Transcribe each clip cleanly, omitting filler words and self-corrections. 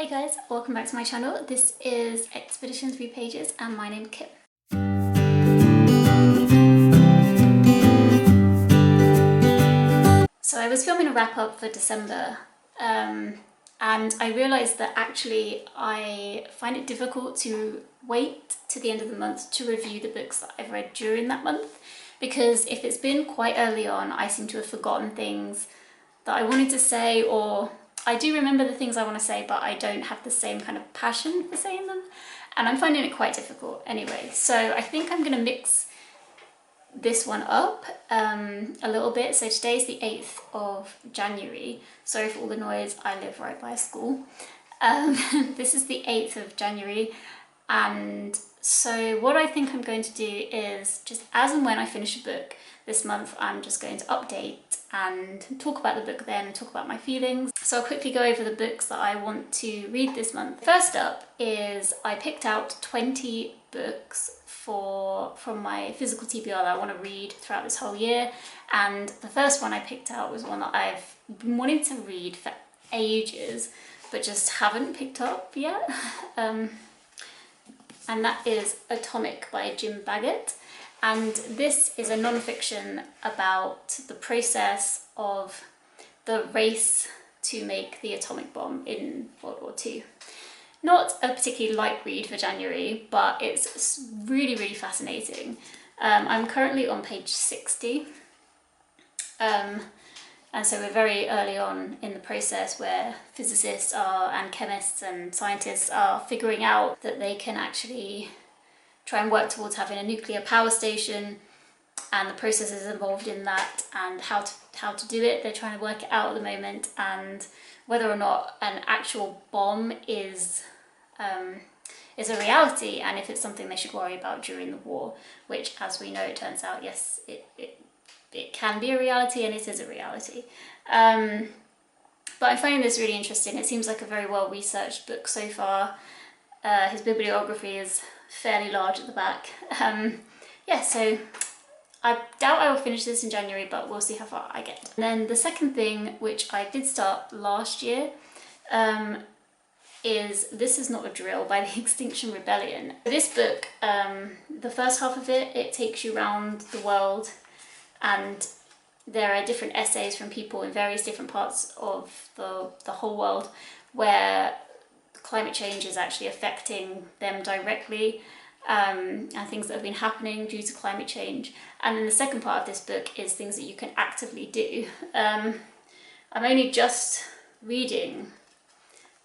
Hey guys, welcome back to my channel. This is Expedition 3 Pages and my name's Kim. So I was filming a wrap up for December and I realised that actually I find it difficult to wait to the end of the month to review the books that I've read during that month, because if it's been quite early on, I seem to have forgotten things that I wanted to say, or I do remember the things I want to say, but I don't have the same kind of passion for saying them, and I'm finding it quite difficult anyway. So I think I'm going to mix this one up a little bit. So today's the 8th of January. Sorry for all the noise, I live right by a school. This is the 8th of January, and so what I think I'm going to do is, just as and when I finish a book this month, I'm just going to update and talk about the book then, and talk about my feelings. So I'll quickly go over the books that I want to read this month. First up is I picked out 20 books from my physical TBR that I want to read throughout this whole year, and the first one I picked out was one that I've been wanting to read for ages but just haven't picked up yet, and that is Atomic by Jim Baggott. And this is a non-fiction about the process of the race to make the atomic bomb in World War II. Not a particularly light read for January, but it's really, really fascinating. I'm currently on page 60. And so we're very early on in the process where physicists and chemists and scientists are figuring out that they can actually try and work towards having a nuclear power station, and the processes involved in that, and how to do it. They're trying to work it out at the moment, and whether or not an actual bomb is a reality, and if it's something they should worry about during the war, which, as we know, it turns out, yes, it can be a reality, and it is a reality. But I'm finding this really interesting. It seems like a very well researched book so far. His bibliography is fairly large at the back. Yeah, so I doubt I will finish this in January, but we'll see how far I get. And then the second thing, which I did start last year, is This Is Not a Drill by the Extinction Rebellion. This book, the first half of it takes you around the world, and there are different essays from people in various different parts of the whole world where climate change is actually affecting them directly, and things that have been happening due to climate change. And then the second part of this book is things that you can actively do. I'm only just reading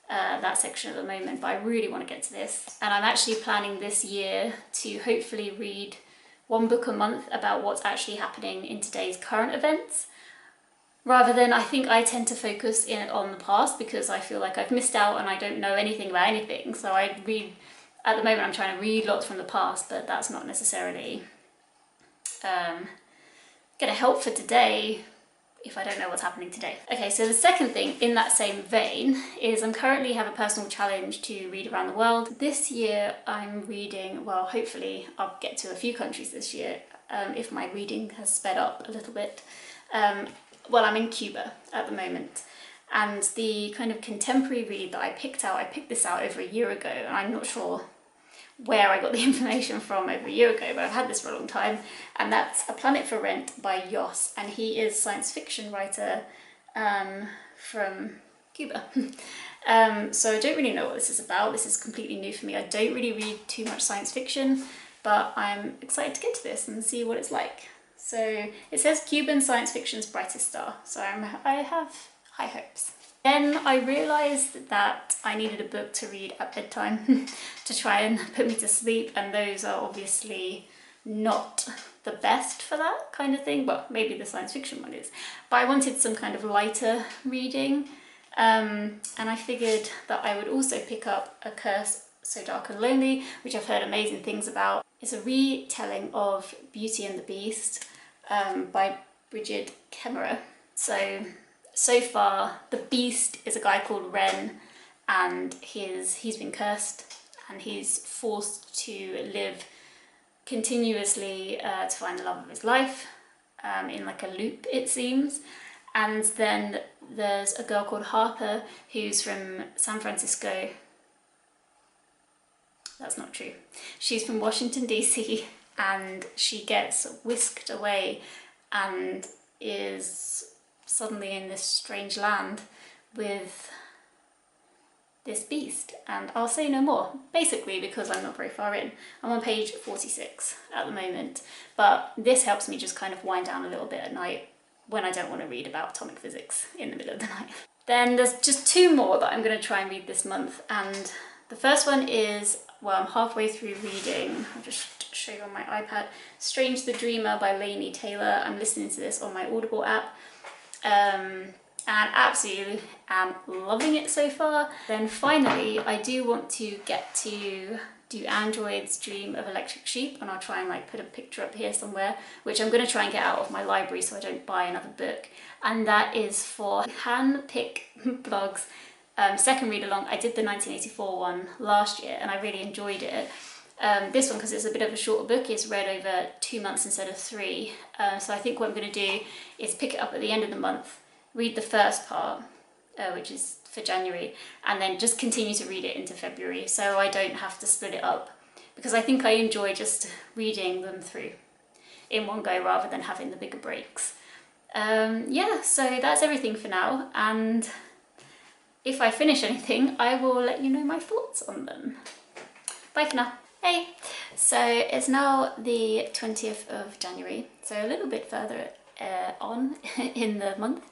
that section at the moment, but I really want to get to this. And I'm actually planning this year to hopefully read one book a month about what's actually happening in today's current events, rather than, I think I tend to focus on the past because I feel like I've missed out and I don't know anything about anything. So I read, at the moment I'm trying to read lots from the past, but that's not necessarily going to help for today if I don't know what's happening today. Okay, so the second thing in that same vein is I'm currently have a personal challenge to read around the world. This year I'm reading, well, hopefully I'll get to a few countries this year if my reading has sped up a little bit. Well, I'm in Cuba at the moment, and the kind of contemporary read that I picked this out over a year ago, and I'm not sure where I got the information from over a year ago, but I've had this for a long time, and that's A Planet for Rent by Yoss, and he is a science fiction writer from Cuba. So I don't really know what this is about. This is completely new for me. I don't really read too much science fiction, but I'm excited to get to this and see what it's like. So it says Cuban science fiction's brightest star, so I have high hopes. Then I realised that I needed a book to read at bedtime to try and put me to sleep, and those are obviously not the best for that kind of thing. Well, maybe the science fiction one is, but I wanted some kind of lighter reading, and I figured that I would also pick up A Curse So Dark and Lonely, which I've heard amazing things about. It's a retelling of Beauty and the Beast by Bridget Kemmerer. So far, the Beast is a guy called Ren, and he's been cursed, and he's forced to live continuously to find the love of his life, in like a loop, it seems. And then there's a girl called Harper who's from San Francisco. That's not true. She's from Washington, DC, and she gets whisked away and is suddenly in this strange land with this beast. And I'll say no more, basically because I'm not very far in. I'm on page 46 at the moment, but this helps me just kind of wind down a little bit at night when I don't want to read about atomic physics in the middle of the night. Then there's just two more that I'm going to try and read this month, and the first one is, well, I'm halfway through reading, I'll just show you on my iPad, Strange the Dreamer by Laini Taylor. I'm listening to this on my Audible app, and absolutely am loving it so far. Then finally, I do want to get to do Android's Dream of Electric Sheep, and I'll try and like put a picture up here somewhere, which I'm going to try and get out of my library so I don't buy another book. And that is for Handpick Blog's second read along. I did the 1984 one last year and I really enjoyed it. This one, because it's a bit of a shorter book, is read over 2 months instead of 3. So I think what I'm going to do is pick it up at the end of the month, read the first part, which is for January, and then just continue to read it into February so I don't have to split it up, because I think I enjoy just reading them through in one go rather than having the bigger breaks. Yeah, so that's everything for now, and if I finish anything, I will let you know my thoughts on them. Bye for now. Hey! So it's now the 20th of January, so a little bit further on in the month,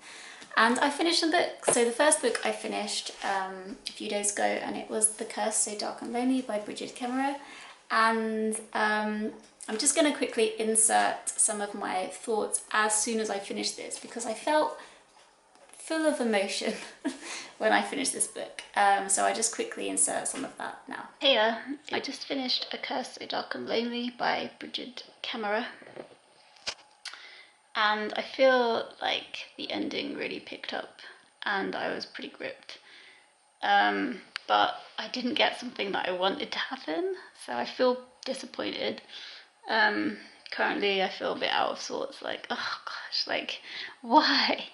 and I finished a book. So the first book I finished a few days ago, and it was The Curse So Dark and Lonely by Bridget Kemmerer, and I'm just going to quickly insert some of my thoughts as soon as I finish this, because I felt full of emotion when I finished this book. So I just quickly insert some of that now. Hey, I just finished A Curse So Dark and Lonely by Bridget Kemmerer, and I feel like the ending really picked up and I was pretty gripped. But I didn't get something that I wanted to happen, so I feel disappointed. Currently I feel a bit out of sorts, like, oh gosh, like, why?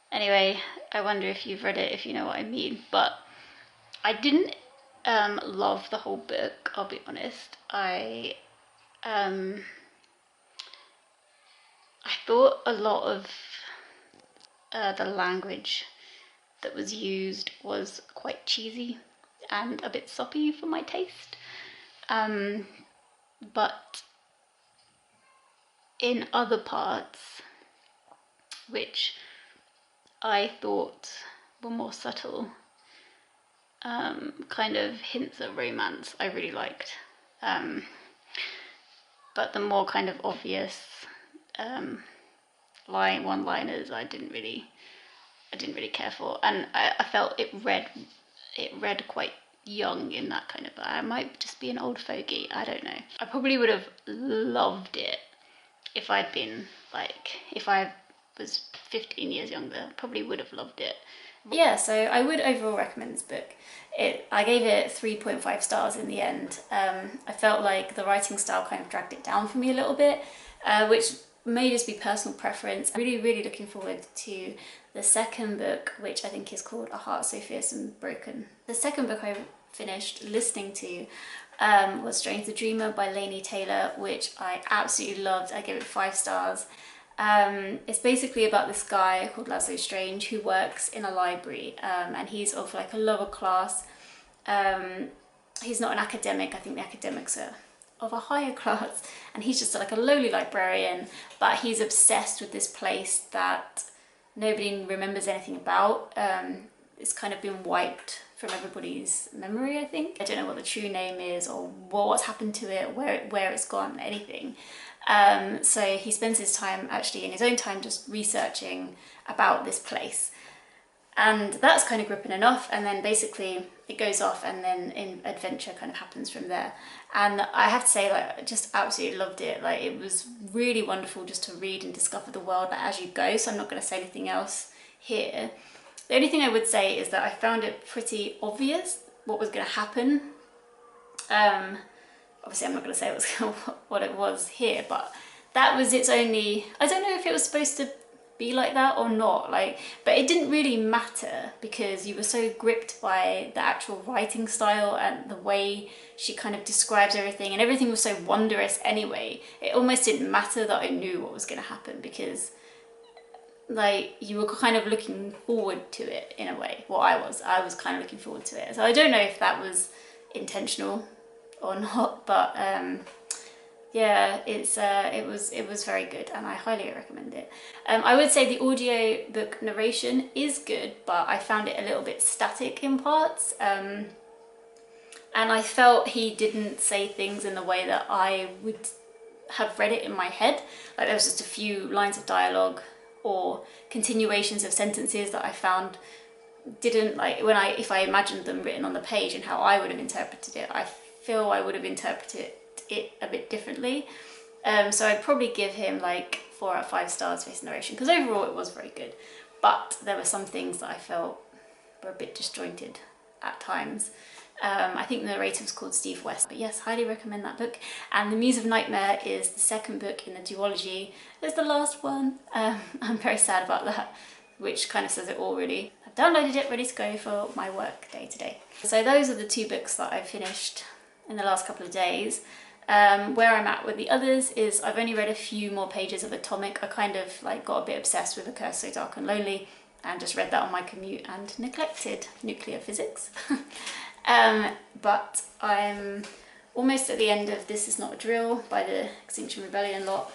Anyway, I wonder if you've read it, if you know what I mean, but I didn't love the whole book, I'll be honest. I thought a lot of the language that was used was quite cheesy and a bit soppy for my taste, but in other parts, which I thought were more subtle, kind of hints at romance, I really liked. But the more kind of obvious one-liners I didn't really care for, and I felt it read quite young in that kind of, I might just be an old fogey, I don't know. I probably would have loved it if I'd been like, if I was 15 years younger, probably would have loved it. Yeah, so I would overall recommend this book. I gave it 3.5 stars in the end. I felt like the writing style kind of dragged it down for me a little bit, which may just be personal preference. I'm really looking forward to the second book, which I think is called A Heart So Fierce and Broken. The second book I finished listening to was Strange the Dreamer by Laini Taylor, which I absolutely loved. I gave it 5 stars. It's basically about this guy called Laszlo Strange who works in a library, and he's of like a lower class. He's not an academic. I think the academics are of a higher class, and he's just like a lowly librarian, but he's obsessed with this place that nobody remembers anything about. It's kind of been wiped from everybody's memory, I think. I don't know what the true name is or what's happened to it, where it's gone, anything. So he spends his time actually in his own time just researching about this place, and that's kind of gripping enough, and then basically it goes off and then adventure kind of happens from there. And I have to say, like, I just absolutely loved it. Like, it was really wonderful just to read and discover the world as you go, so I'm not going to say anything else here. The only thing I would say is that I found it pretty obvious what was going to happen. Obviously I'm not going to say what it was here, but that was its only, I don't know if it was supposed to be like that or not, like, but it didn't really matter because you were so gripped by the actual writing style and the way she kind of describes everything, and everything was so wondrous anyway. It almost didn't matter that I knew what was going to happen, because like you were kind of looking forward to it in a way. Well, I was kind of looking forward to it, so I don't know if that was intentional or not, but yeah, it was very good, and I highly recommend it. I would say the audio book narration is good, but I found it a little bit static in parts, and I felt he didn't say things in the way that I would have read it in my head. Like there was just a few lines of dialogue or continuations of sentences that I found didn't, like, if I imagined them written on the page and how I would have interpreted it, I feel I would have interpreted it a bit differently. So I'd probably give him like 4 out of 5 stars for his narration, because overall it was very good, but there were some things that I felt were a bit disjointed at times. I think the narrator was called Steve West, but yes, highly recommend that book. And The Muse of Nightmare is the second book in the duology. It's the last one. I'm very sad about that, which kind of says it all really. I've downloaded it, ready to go for my work day today. So those are the 2 books that I've finished in the last couple of days. Where I'm at with the others is I've only read a few more pages of Atomic. I kind of like got a bit obsessed with A Curse So Dark and Lonely and just read that on my commute and neglected nuclear physics. But I'm almost at the end of This Is Not a Drill by the Extinction Rebellion lot.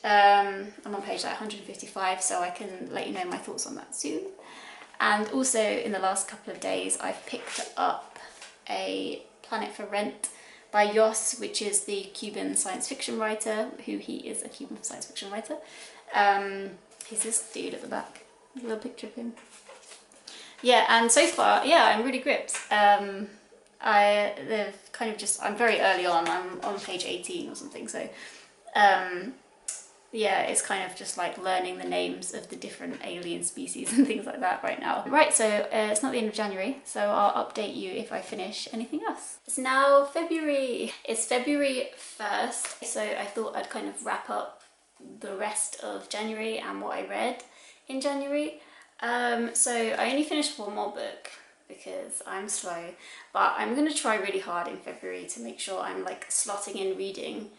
I'm on page like 155, so I can let you know my thoughts on that soon. And also in the last couple of days I've picked up A Planet for Rent by Yoss, which is the Cuban science fiction writer, who he is a Cuban science fiction writer. He's this dude at the back, a little picture of him. Yeah, and so far, yeah, I'm really gripped. I'm very early on, I'm on page 18 or something, so yeah, it's kind of just like learning the names of the different alien species and things like that right now. Right, so it's not the end of January, so I'll update you if I finish anything else. It's now February. It's February 1st, so I thought I'd kind of wrap up the rest of January and what I read in January. So I only finished 1 more book because I'm slow, but I'm going to try really hard in February to make sure I'm like slotting in reading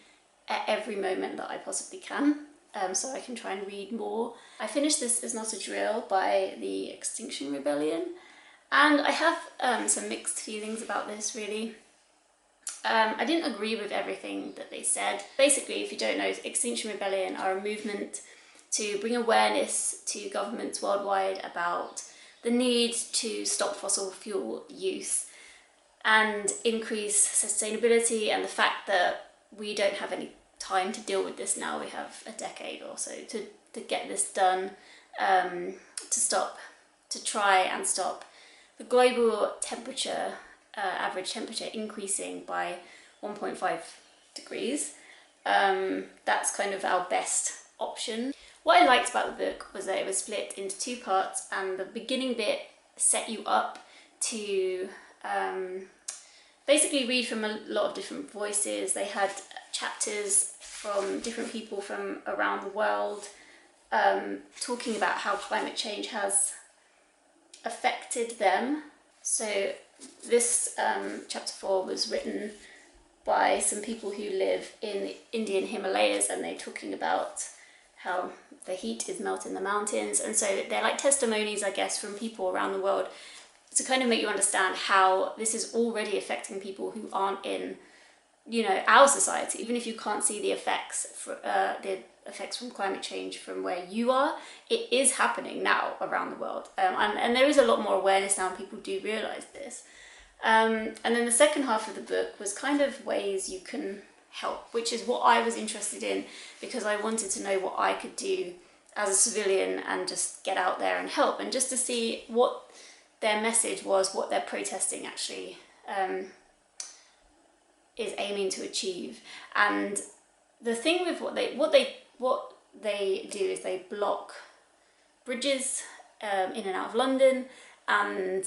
at every moment that I possibly can, so I can try and read more. I finished This Is Not a Drill by the Extinction Rebellion, and I have some mixed feelings about this, really. I didn't agree with everything that they said. Basically, if you don't know, Extinction Rebellion are a movement to bring awareness to governments worldwide about the need to stop fossil fuel use and increase sustainability, and the fact that we don't have any time to deal with this now. We have a decade or so to get this done, to try and stop the global temperature, average temperature increasing by 1.5 degrees. That's kind of our best option. What I liked about the book was that it was split into 2 parts, and the beginning bit set you up to basically read from a lot of different voices. They had chapters from different people from around the world, talking about how climate change has affected them. So this chapter 4 was written by some people who live in the Indian Himalayas, and they're talking about how the heat is melting the mountains, and so they're like testimonies, I guess, from people around the world to kind of make you understand how this is already affecting people who aren't in, you know, our society. Even if you can't see the effects from climate change from where you are, it is happening now around the world, and there is a lot more awareness now, and people do realise this. And then the second half of the book was kind of ways you can help, which is what I was interested in, because I wanted to know what I could do as a civilian and just get out there and help, and just to see what their message was, what their protesting actually is aiming to achieve. And the thing with what they do is they block bridges in and out of London, and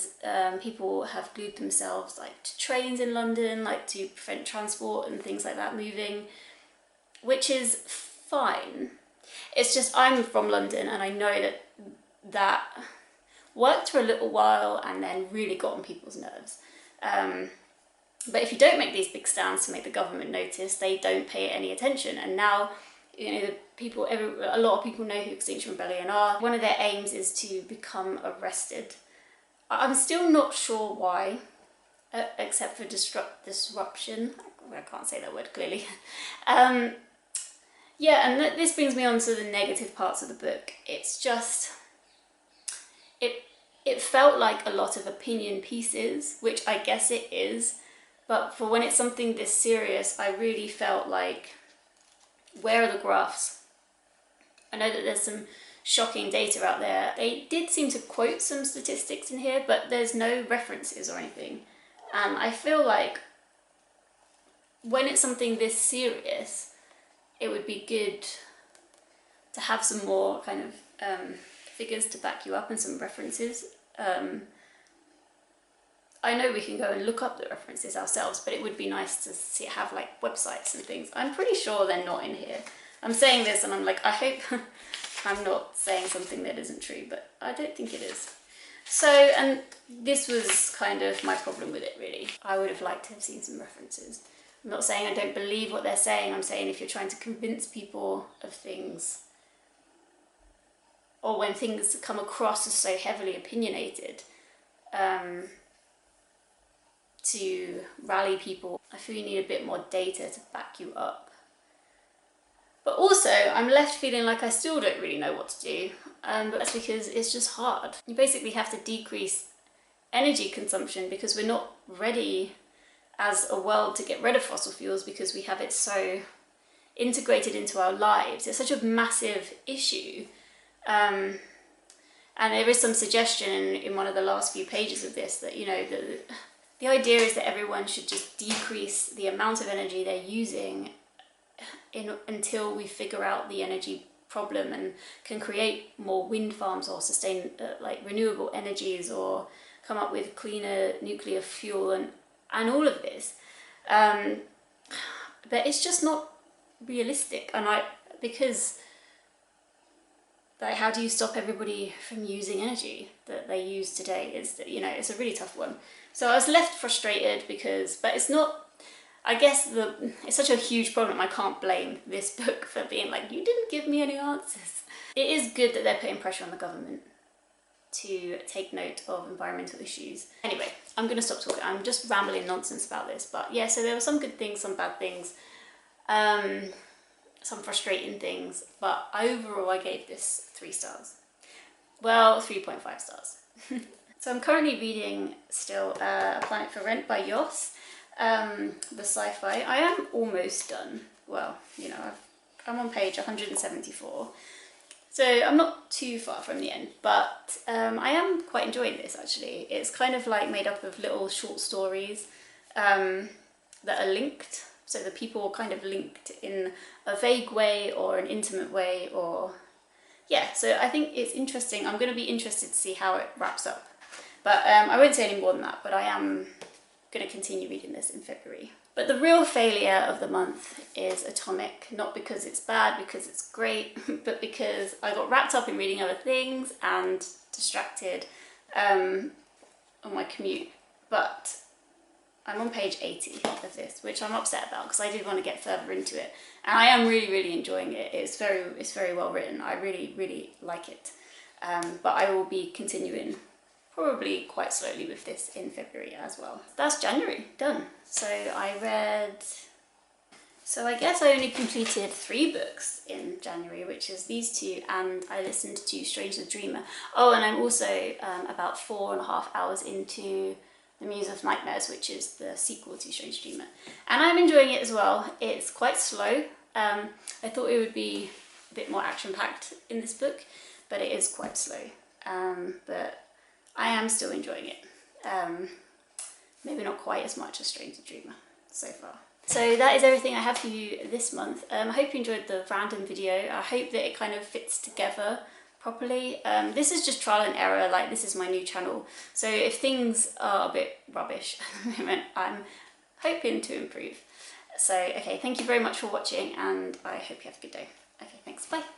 people have glued themselves like to trains in London, like to prevent transport and things like that moving, which is fine. It's just I'm from London and I know that worked for a little while and then really got on people's nerves. But if you don't make these big stands to make the government notice, they don't pay it any attention. And now, you know, a lot of people know who Extinction Rebellion are. One of their aims is to become arrested. I'm still not sure why, except for disruption. I can't say that word clearly. Yeah, and this brings me on to the negative parts of the book. It's just, it felt like a lot of opinion pieces, which I guess it is. But for when it's something this serious, I really felt like, where are the graphs? I know that there's some shocking data out there. They did seem to quote some statistics in here, but there's no references or anything. And I feel like when it's something this serious, it would be good to have some more kind of figures to back you up and some references. I know we can go and look up the references ourselves, but it would be nice to have like websites and things. I'm pretty sure they're not in here. I'm saying this and I'm like, I hope I'm not saying something that isn't true, but I don't think it is. So, and this was kind of my problem with it, really. I would have liked to have seen some references. I'm not saying I don't believe what they're saying. I'm saying if you're trying to convince people of things, or when things come across as so heavily opinionated, to rally people, I feel you need a bit more data to back you up. But also, I'm left feeling like I still don't really know what to do, but that's because it's just hard. You basically have to decrease energy consumption because we're not ready as a world to get rid of fossil fuels because we have it so integrated into our lives. It's such a massive issue. And there is some suggestion in one of the last few pages of this that, you know, the idea is that everyone should just decrease the amount of energy they're using until we figure out the energy problem and can create more wind farms or sustain like renewable energies or come up with cleaner nuclear fuel and all of this. But it's just not realistic, and because like, how do you stop everybody from using energy that they use today? It's, you know, it's a really tough one. So I was left frustrated but it's not, I guess it's such a huge problem. I can't blame this book for being like, you didn't give me any answers. It is good that they're putting pressure on the government to take note of environmental issues. Anyway, I'm going to stop talking. I'm just rambling nonsense about this. But yeah, so there were some good things, some bad things, some frustrating things. But overall, I gave this 3 stars. Well, 3.5 stars. So I'm currently reading still A Planet for Rent by Yoss, the sci-fi. I am almost done. Well, you know, I'm on page 174. So I'm not too far from the end, but I am quite enjoying this actually. It's kind of like made up of little short stories that are linked. So the people are kind of linked in a vague way or an intimate way, or yeah, so I think it's interesting. I'm going to be interested to see how it wraps up. But I won't say any more than that, but I am going to continue reading this in February. But the real failure of the month is Atomic, not because it's bad, because it's great, but because I got wrapped up in reading other things and distracted on my commute. But I'm on page 80 of this, which I'm upset about because I did want to get further into it. And I am really, really enjoying it. It's very well written. I really, really like it. But I will be continuing probably quite slowly with this in February as well. That's January, done. So I guess I only completed 3 books in January, which is these 2, and I listened to Strange the Dreamer. Oh, and I'm also about 4.5 hours into The Muse of Nightmares, which is the sequel to Strange the Dreamer. And I'm enjoying it as well. It's quite slow. I thought it would be a bit more action-packed in this book, but it is quite slow. But I am still enjoying it. Maybe not quite as much as Strange the Dreamer so far. So that is everything I have for you this month. I hope you enjoyed the random video. I hope that it kind of fits together properly. This is just trial and error, like this is my new channel. So if things are a bit rubbish at the moment, I'm hoping to improve. So okay, thank you very much for watching and I hope you have a good day. Okay, thanks, bye.